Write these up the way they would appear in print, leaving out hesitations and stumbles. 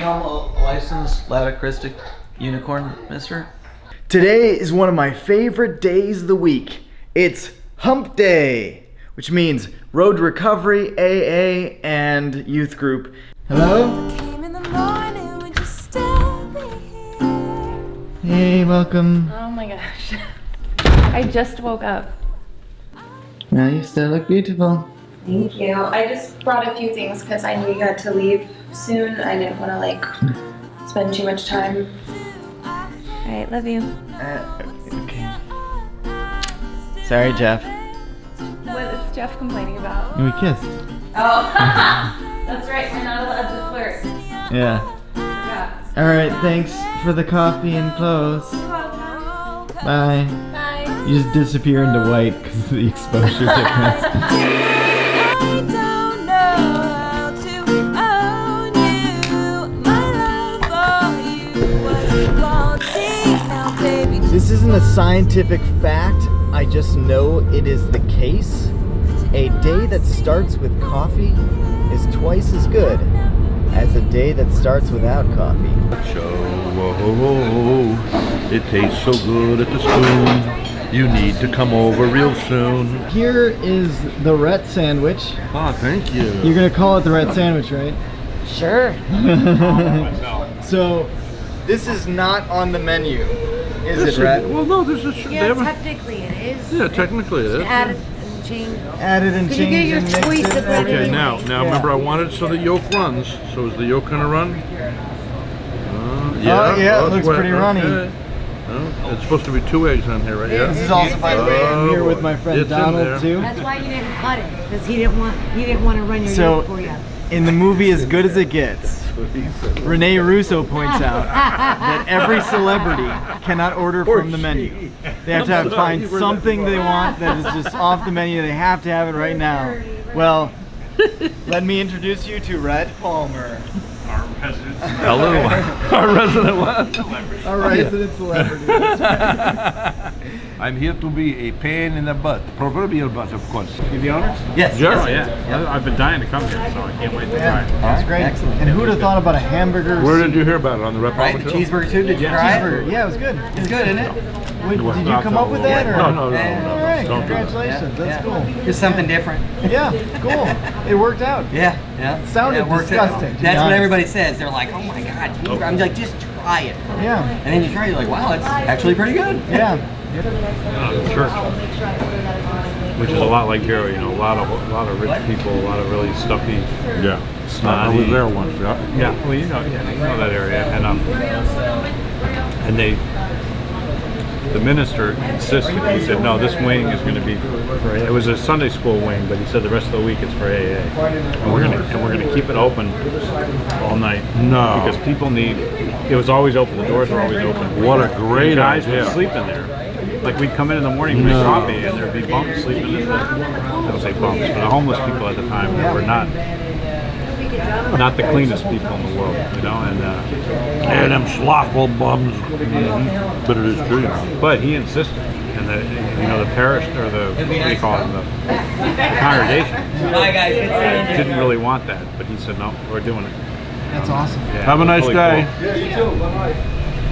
become a licensed loud acoustic unicorn, mister? Today is one of my favorite days of the week. It's Hump Day, which means Road Recovery, AA, and Youth Group. Hello? Hey, welcome. Oh my gosh. I just woke up. Well, you still look beautiful. Thank you. I just brought a few things because I knew you had to leave soon. I didn't want to like spend too much time. Alright, love you. Okay. Sorry, Jeff. What is Jeff complaining about? We kissed. Oh, that's right. We're not allowed to flirt. Yeah. Yeah. Alright, thanks for the coffee and clothes. You're welcome. Bye. Bye. You just disappear into white because of the exposure difference. This isn't a scientific fact, I just know it is the case. A day that starts with coffee is twice as good as a day that starts without coffee. It tastes so good at the spoon. You need to come over real soon. Here is the Rhett sandwich. Ah, thank you. You're gonna call it the Rhett sandwich, right? Sure. So, this is not on the menu, is it, Rhett? Well, no, this is... Yeah, technically it is. Yeah, technically it is. Added and changed. Added and You changed get your and mixed choice it. of bread. Okay, now Yeah. remember I wanted so the yolk runs. So is the yolk gonna run? Yeah, it it's looks wet. pretty runny. Okay. Oh, it's supposed to be 2 eggs on here, right? This is also, by the way, I'm here with my friend It's in Donald there. too. That's why you didn't cut it, because he didn't want to run your So- yolk for you. In the movie As Good As It Gets, Rene Russo points out that every celebrity cannot order from the menu. They have to find something they want that is just off the menu. They have to have it right now. Well, let me introduce you to Rhett Palmer. Hello, our resident what? Our resident celebrity. I'm here to be a pain in the butt, proverbial butt, of course. You the owner? Yes. Sure. Oh yeah. I've been dying to come here, so I can't wait to try. That's great. Excellent. And who'd have thought about a hamburger? Where did you hear about it? On the Rep Right, the cheeseburger too, did you try it? Cheeseburger. Yeah, it was good. It's good, isn't it? Wait, did you come up with that? Or? No. All right, Don't do that. congratulations. That's cool. Just something different. Yeah, cool. It worked out. Yeah. It sounded it works out. disgusting, to be That's what honest. everybody says. They're like, oh my god, cheeseburger. I'm like, just try it. Yeah. And then you try it, you're like, wow, it's actually pretty good. Yeah. Church, which is a lot like Gary. You know, a lot of rich people, a lot of really stuffy. Yeah. Snotty. I was there once. Yeah. Yeah. Well, you know that area, and the minister insisted. He said, no, this wing is going to be for. It was a Sunday school wing, but he said the rest of the week it's for AA, and we're gonna keep it open all night. No. Because people need. It was always open. The doors were always open. What a great guys idea. would sleep in there. Like we'd come in the morning and make coffee, and there'd be bums sleeping in the. I don't say bums, but the homeless people at the time were not the cleanest people in the world, you know, And them slothful bums. But it is true. but he insisted, and the parish or the what do you call it, the congregation Hi guys, good seeing you. didn't really want that, but he said no, we're doing it. That's awesome. Yeah, Have a nice really day. cool.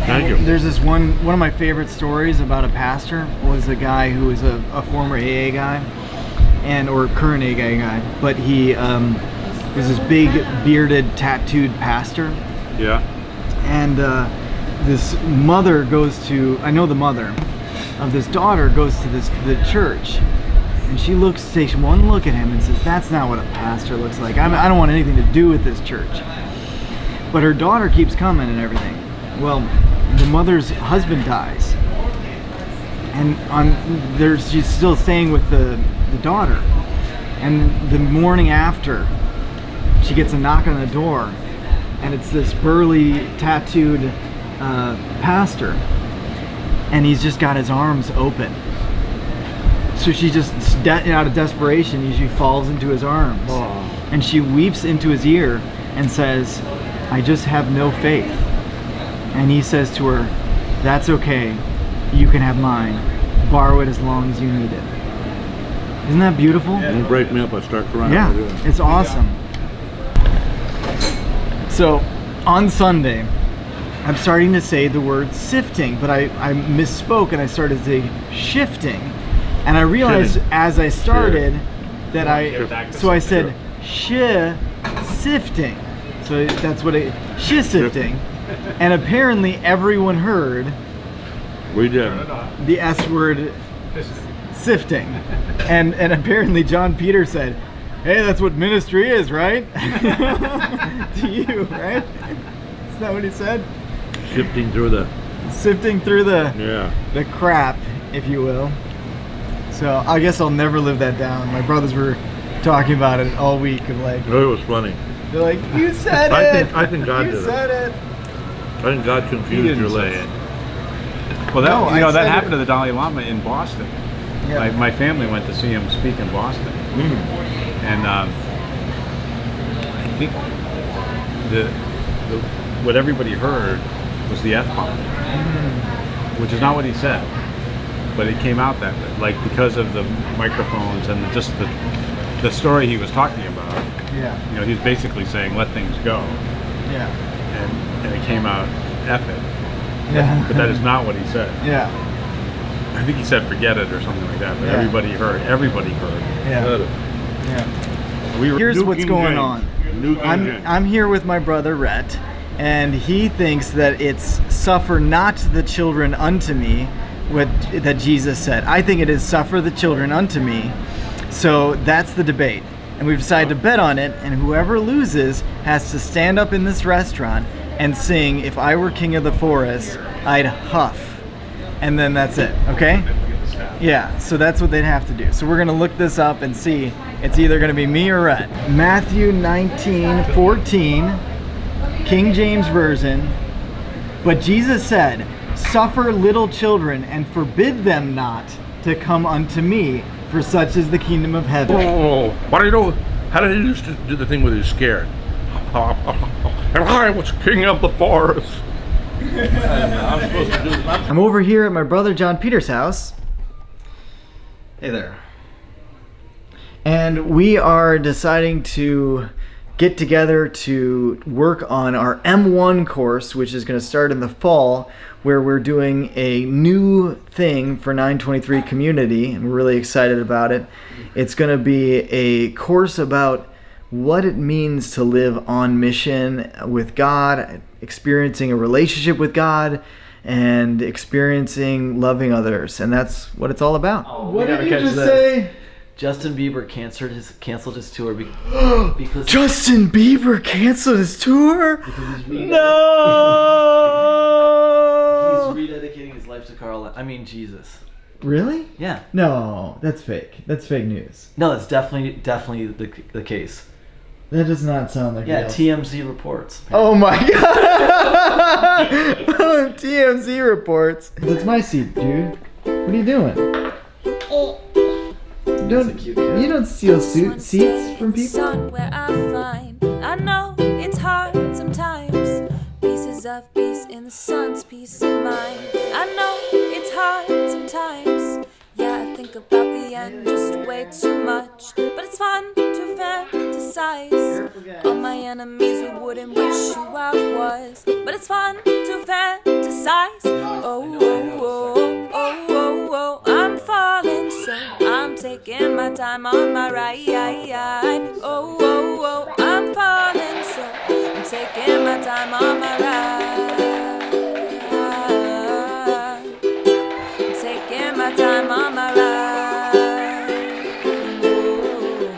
Thank you. There's this one of my favorite stories about a pastor was a guy who was a former AA guy or current AA guy, but he was this big bearded tattooed pastor. Yeah. And this mother goes to, I know the mother of this daughter goes to the church, and she takes one look at him and says, that's not what a pastor looks like. I don't want anything to do with this church. But her daughter keeps coming and everything. Well, the mother's husband dies, and she's still staying with the daughter. And the morning after, she gets a knock on the door, and it's this burly, tattooed pastor, and he's just got his arms open. So she just, out of desperation, she falls into his arms, and she weeps into his ear and says, I just have no faith. And he says to her, that's okay, you can have mine, borrow it as long as you need it. Isn't that beautiful? Don't break me up, I start crying. Yeah, it's awesome. So on Sunday, I'm starting to say the word sifting, but I misspoke and I started to say shifting. And I realized as I started that I said sifting. So that's what sifting. And apparently everyone heard We did. the S word sifting. And apparently John Peter said, hey, that's what ministry is, right? To you, right? Is that what he said? Sifting through the the crap, if you will. So I guess I'll never live that down. My brothers were talking about it all week of like, Oh, it was funny. they're like, you said it. I think God you did said it. it. I think God confused your say leg. Well, that No, I that said happened it. to the Dalai Lama in Boston. Yeah. My family went to see him speak in Boston, and I think what everybody heard was the F-bomb, which is not what he said, but it came out that way, like because of the microphones and just the story he was talking about. Yeah. You know, he's basically saying let things go, Yeah. and it came out F it, Yeah. but that is not what he said. Yeah. I think he said forget it or something like that, but Yeah. everybody heard. Yeah. Yeah. Here's New what's King going James. on. New King James. I'm here with my brother Rhett, and he thinks that it's suffer not the children unto me, that Jesus said. I think it is suffer the children unto me. So that's the debate. And we've decided to bet on it, and whoever loses has to stand up in this restaurant and sing, if I were king of the forest, I'd huff. And then that's it, okay? Yeah, so that's what they'd have to do. So we're gonna look this up and see. It's either gonna be me or Rhett. Matthew 19:14, King James Version. But Jesus said, suffer little children and forbid them not to come unto me, for such is the kingdom of heaven. Oh, what do you know? How did he used to do the thing where he was scared? And I was king of the forest. I'm supposed to do this. I'm over here at my brother John Peter's house. Hey there. And we are deciding to get together to work on our M1 course, which is going to start in the fall, where we're doing a new thing for 923 community, and we're really excited about it. It's going to be a course about what it means to live on mission with God, experiencing a relationship with God, and experiencing loving others. And that's what it's all about. Oh, what we did you gotta just catch say? Justin Bieber canceled his tour because Justin Bieber canceled his tour? he's No! rededicating his life to Jesus. Really? Yeah. No, that's fake. That's fake news. No, that's definitely the case. That does not sound like Yeah, real. TMZ reports. Oh my god! TMZ reports. That's my seat, dude. What are you doing? You don't steal seats from people. Where I find, I know it's hard sometimes. Pieces of peace in the sun's peace of mind. I know it's hard sometimes. Yeah, I think about the end just way too much. But it's fun to fantasize. All my enemies who wouldn't wish who I was. But it's fun to fantasize. Oh, oh, oh, oh, oh, oh. I'm falling, so I'm taking my time on my ride. Oh, oh, oh. I'm falling, so I'm taking my time on my ride. Taking my time on my ride. Ooh.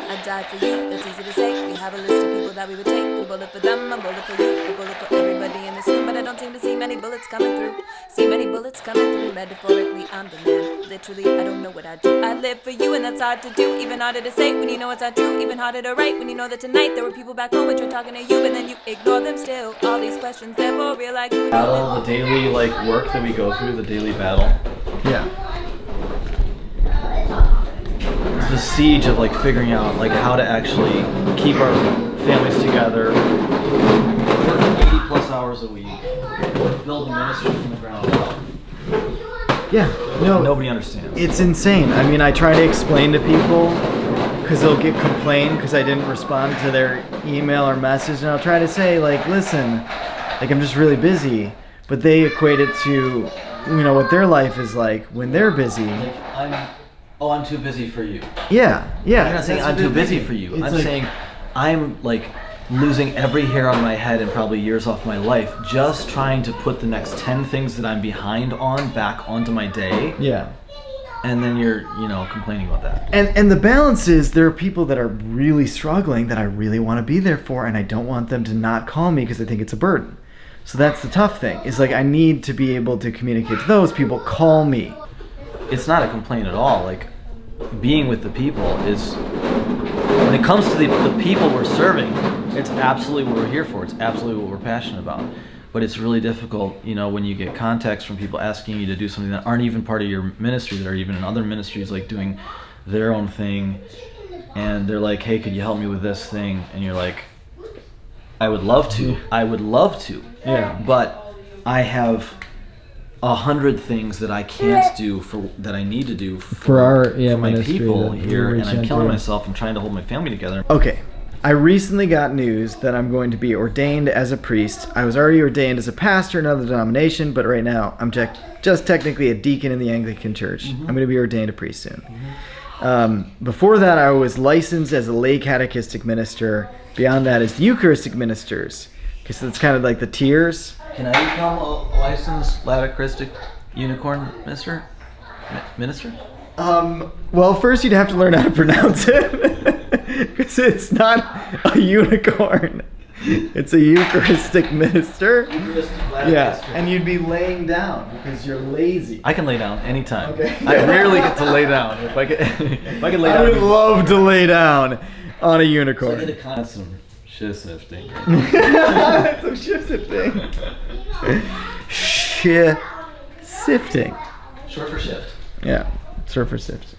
I died for you, that's easy to say. We have a list of people that we would take. A bullet for them, a bullet for you, a bullet for everybody in this room. But I don't seem to see many bullets coming through. See many bullets coming through. Metaphorically, I'm the man. Literally, I don't know what I do. I live for you, and that's hard to do. Even harder to say when you know it's not true. Even harder to write when you know that tonight there were people back home which were talking to you, but then you ignore them still. All these questions, they're for real, like you. Battle, the daily work that we go through, the daily battle. Yeah. It's the siege of figuring out how to actually keep our families together, work 80+ hours a week, build a ministry from the ground up. Yeah. No. Nobody understands. It's insane. I mean, I try to explain to people, because they'll get complained because I didn't respond to their email or message, and I'll try to say like, listen, like I'm just really busy, but they equate it to, you know, what their life is like when they're busy. Like I'm too busy for you. Yeah. I'm not saying I'm too busy for you. It's I'm like, saying I'm like losing every hair on my head and probably years off my life just trying to put the next 10 things that I'm behind on back onto my day. yeah. And then you're, you know, complaining about that. And the balance is there are people that are really struggling that I really want to be there for, and I don't want them to not call me because I think it's a burden. So that's the tough thing. Is like I need to be able to communicate to those people. Call me. It's not a complaint at all. Like being with the people is, when it comes to the people we're serving, it's absolutely what we're here for. It's absolutely what we're passionate about. But it's really difficult, you know, when you get contacts from people asking you to do something that aren't even part of your ministry, that are even in other ministries, like doing their own thing, and they're like, hey, could you help me with this thing? And you're like, I would love to. Yeah. But I have 100 things that I can't do that I need to do for my ministry people that here, we're and I'm reaching killing out to. myself and trying to hold my family together. Okay. I recently got news that I'm going to be ordained as a priest. I was already ordained as a pastor in another denomination, but right now I'm just technically a deacon in the Anglican Church. I'm going to be ordained a priest soon. Before that, I was licensed as a lay catechistic minister. Beyond that is the Eucharistic ministers, because that's kind of like the tiers. Can I become a licensed Laticristic unicorn minister? Well, first you'd have to learn how to pronounce it, because it's not a unicorn. It's a Eucharistic minister. Yeah, and you'd be laying down because you're lazy. I can lay down anytime. Okay. I rarely get to lay down. If I can lay down. I would love to lay down on a unicorn. So I did a kind of some SIFTing. That's some shifting. Sifting. Short for shift. Yeah, surfer sifting.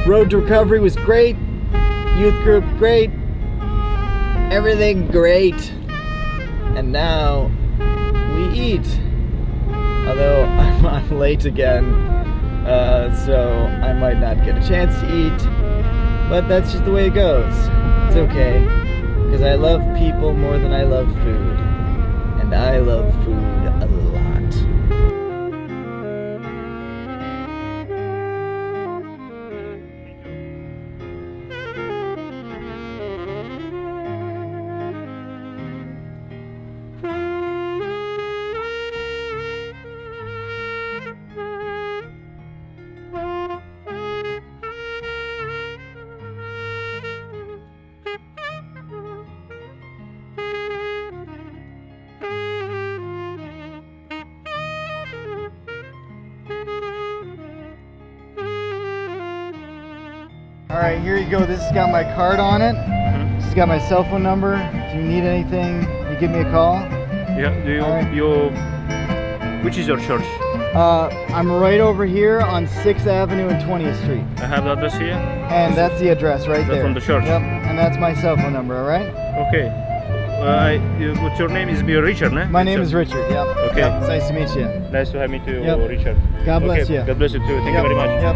Road to recovery was great. Youth group, great. Everything great. And now we eat. Although I'm late again, so I might not get a chance to eat. But that's just the way it goes. It's okay. Because I love people more than I love food. And I love food a lot. Alright, here you go. This has got my card on it. This has got my cell phone number. If you need anything, you give me a call. Yeah, Alright. which is your church? I'm right over here on 6th Avenue and 20th Street. I have the address here. And that's the address right there. From the church. Yep. And that's my cell phone number, all right? Okay. What's your name? Is Richard, ne? My name is Richard, yep. Okay. Yep. It's nice to meet you. Nice to have me too, Yep. Richard. God bless Okay. you. God bless you too. Thank Yep. you very much. Yep.